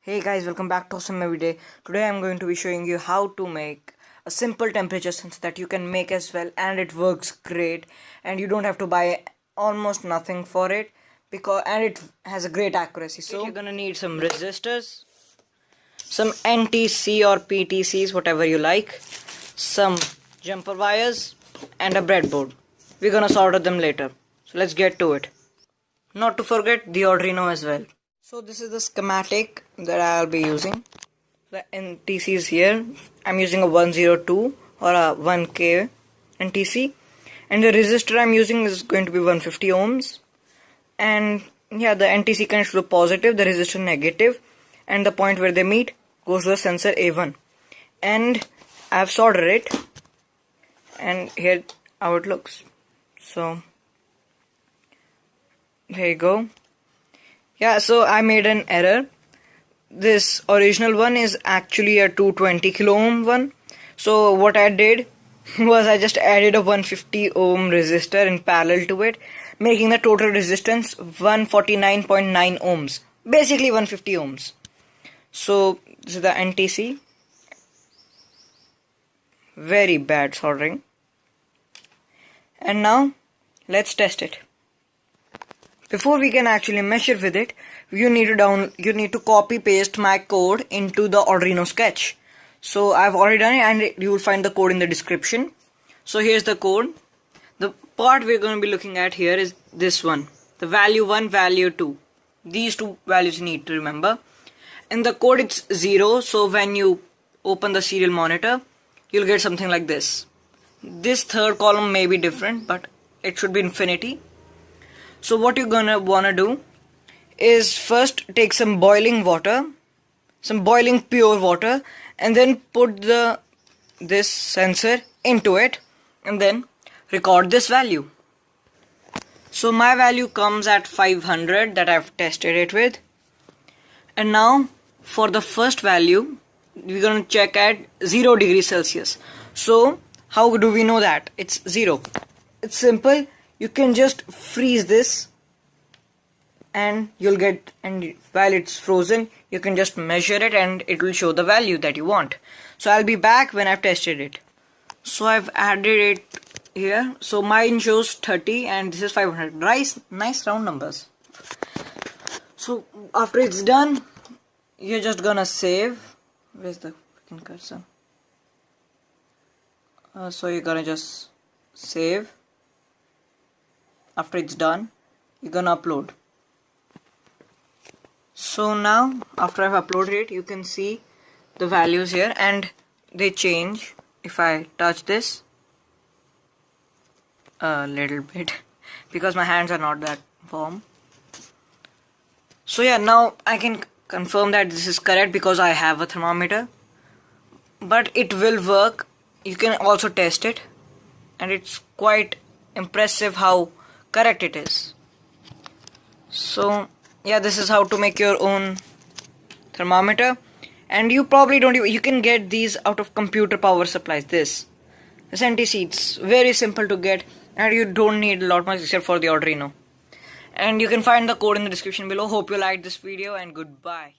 Hey guys, welcome back to Awesome Every Day. Today I'm going to be showing you how to make a simple temperature sensor that you can make as well, and it works great and you don't have to buy almost nothing for it and it has a great accuracy. So you're gonna need some resistors, some NTC or PTCs, whatever you like, some jumper wires and a breadboard. We're gonna solder them later. So let's get to it. Not to forget the Arduino as well. So this is the schematic that I'll be using. The NTC is here. I'm using a 102 or a 1K NTC, and the resistor I'm using is going to be 150 ohms. And yeah, the NTC connects to the positive, the resistor negative, and the point where they meet goes to the sensor A1. And I've soldered it, and here how it looks. So here you go. Yeah, so I made an error. This original one is actually a 220 kilo ohm one. So what I did was I just added a 150 ohm resistor in parallel to it, making the total resistance 149.9 ohms. Basically 150 ohms. So this is the NTC. Very bad soldering. And now let's test it. Before we can actually measure with it, you need to copy paste my code into the Arduino sketch. So I've already done it, and you will find the code in the description. So here's the code. The part we're going to be looking at here is this one, the value 1, value 2. These two values you need to remember. In the code it's 0, so when you open the serial monitor, you'll get something like this. This third column may be different, but it should be infinity. So what you're gonna wanna do is first take some boiling water, some boiling pure water, and then put this sensor into it, and then record this value. So my value comes at 500 that I've tested it with. And now for the first value, we're gonna check at 0 degrees Celsius. So how do we know that it's 0? It's simple. You can just freeze this and you'll get, and while it's frozen you can just measure it and it will show the value that you want. So I'll be back when I've tested it. So I've added it here. So mine shows 30 and this is 500. Nice round numbers. So after it's done, you're just gonna save. Where's the freaking cursor? So you're gonna just save. After it's done, you're gonna upload. So now after I've uploaded it, you can see the values here and they change. If I touch this a little bit because my hands are not that warm. So yeah, now I can confirm that this is correct because I have a thermometer, but it will work. You can also test it, and it's quite impressive how correct it is. So yeah, this is how to make your own thermometer, and you probably don't even, you can get these out of computer power supplies. This NTC, it's very simple to get and you don't need a lot much except for the Arduino. And you can find the code in the description below. Hope you liked this video, and goodbye.